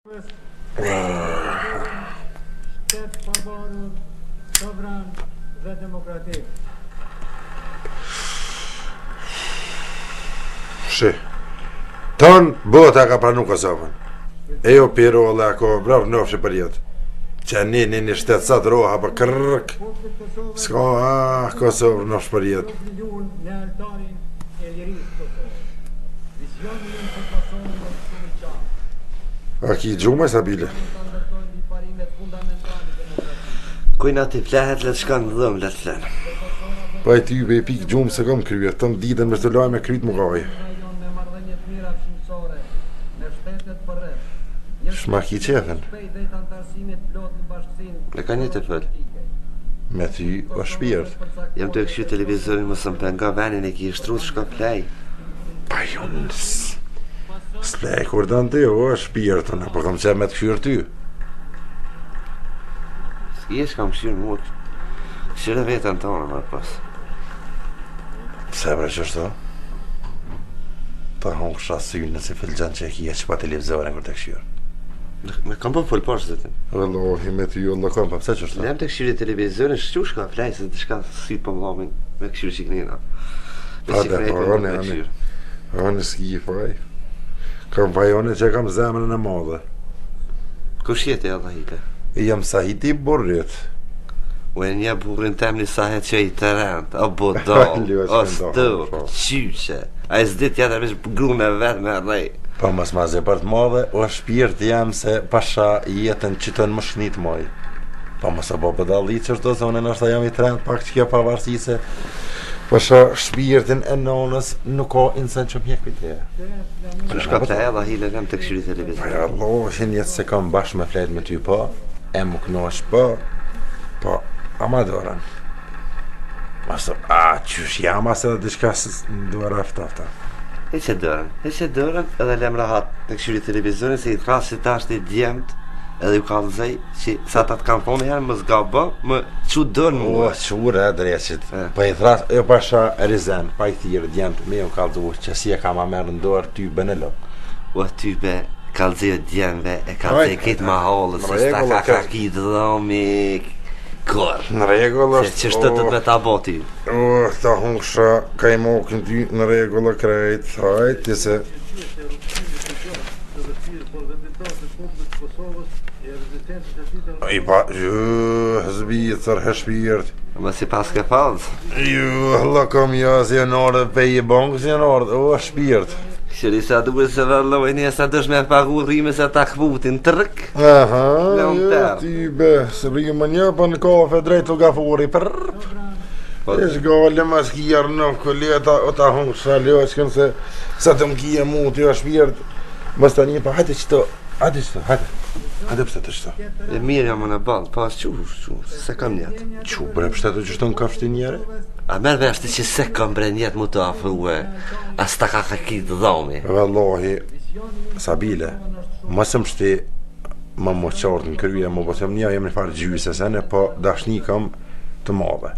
Shtet pavarur, sovran dhe demokratik. Shi, ton bota ka pranu Kosovën. E jo piro dhe ako brav nofshë për jetë. Që një shtetë sa të roha për kërrëk. Ska, Kosovë nofshë për jetë. Në altarin e lirisë Kosovë. Visionin për pasonën në shumë qarë. A ki gjumë e stabile? Kujna ti flehet le të shkanë në dhëmë, le të flenë. Pa e ty be e pikë gjumë se kom kryet, të në ditën me shtë laj me kryt më gaj. Shma ki qefen? E ka një të fëllë. Me ty o shpirt. Jam të këshu televizorin më së më penga venin e ki shtru të shka plej. Pa jo s'plej kur të në ty, o shpirtën, po kam qe me të këshyrë ty. S'ki kam këshyrë mua, këshyrë vetën tonë, më pas. Pse bre që shto? Ta hongë shasynë nësi fëllgjan që e kje që pa televizorin kur të këshyrë. Me kam për full poshtë zëtin. Allohi me ty, Allah kam, pa pse që shto? Jam të këshyrë televizorin, shqu shka plej, se të shka sy për mëllamin me këshyrë që kënina. Me si krejtë me këshyrë. Ani s'ki faj. Kam fajone që kam zemrën e madhe. Kush jetë e Allah hite? Jam Sahiti burrit. U e një burin tem një sahet që i të rend, o bodol, o stuk, qyqe. A i s'dit jetë e mish grune vetë me rej. Pa mas ma zepart madhe, o shpirt jam se pasha jetën që të në më shnit moj. Pa mas a bo pëdalli që shto zonë në ashta jam i trend pak që kja pavarësi se pasha shpirtin e nonës nuk ka insan që mjek për te. Që shka të edhe hile kam të këshyri televizor. Pa Allah, hin jetë se kam bashkë me flet me ty pa, e më knosh pa, ama dorën. Masë, qysh jam asë edhe dishka duar aftafta. Heqe dorën edhe lem rahat të këshyri televizorin se i thras që ta është i djemët edhe ju kalëzaj që sa ta të kam thonë herë më zgaba, më që dorën mua. O, qure e dreqit. Pa i thras, e pasha rizen, pa i thirë djemët, me ju kalëzu që si e kam a merë në dorë ty bënelo. O, ty be, kalëzaj o djemëve, e kalëzaj këtë ma halës, se s'ta ka kitë dhomi, kër. Në regull është... Që shtë të me ta boti. O, ta hungsha, ka i mokin ty në regull e krejt, hajti se... I pa, zbitër, shpirt. Më si pas ke falës? Allah kom jas janarë pe i bankës janarë, o shpirt. Shëri sa duhe se vërloj, një sa dësh me pagu rrime se ta këputin tërk. Aha, ti be, se rrime më një për në kafe drejt të gafuri, prrrp. Ish gale ma s'kijar në këlleta, o ta hongë shaloqën se sa të mkije mu të jo shpirt. Mës ta një pa, hajte qëto, hajte pëse të qëto. E mirë jam në balë, pas qu, se kam njetë. Qu, bre pështetu që shto në kafshti njere? A merë veshti që se kam bre njetë mu të afruhe, a s'ta ka kitë dhomi. Vallahi, Sabile, mësëm shti, më më qartë në kryje, më bëtëm një jem një farë gjyse, se ne po dashni kam të madhe.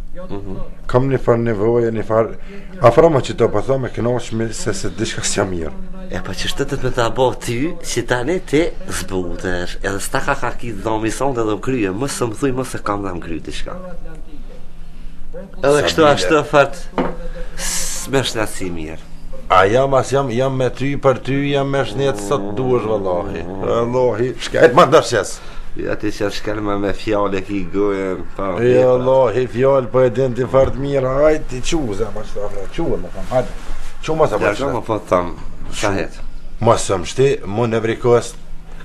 Kam një farë nevoje, një farë... Aframa që të pëtho me kënaqshmi se dishka s'ja mirë. E pa që shtëtët me ta bo ty, që tani ti zbutesh, edhe s'ta ka kitë dhomi sonë edhe më kryje, mësë më thuj, mësë kam dhe më kryje të shka. Edhe kështu ashtë fartë, s'me shnetësi mirë. A jam me ty, për ty jam me shnetë sa të duesh, vallahi. Vallahi, shkajt ma ndashjes. Ja ti që shkelma me fjallë e ki gojë, pa... Ja, Allahi, fjallë për e din të fartë mirë, hajtë ti quze, ma që të afra, quë më kam, hajtë. Quë ma sa për qëtë. Ja, më po të thamë, sa hetë. Ma së më shti, më në vrikës,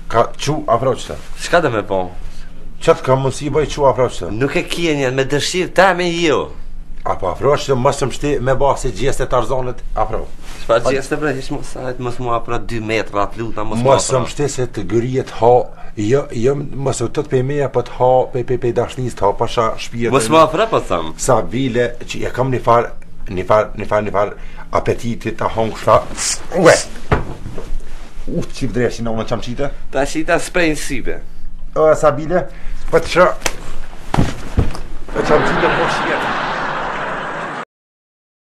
ka quë afra qëtë. Shka dhe me po? Qëtë ka mundësi bëj quë afra qëtë? Nuk e kje njën, me dëshirë ta me jo. Apo afra qëtë, ma së më shti, me basi gjeste Tarzanit, afra. Shpa gjeste bre, hish më sajtë, mos mu afra 2 metra, luta, mos mu Ma afra. së më shti se të gërijet ha, jo, mësë të të meja për të ha, pe dashnis të ha, pasha shpirë. Mos mu afra po thamë. Sa vile, që ja kam një farë apetitit të hongë shra. Ue! Qip dreshi në unë qam qite? Ta qita s'prejnë sybe. Sa bile, për të shra. Qam qite po shjetë.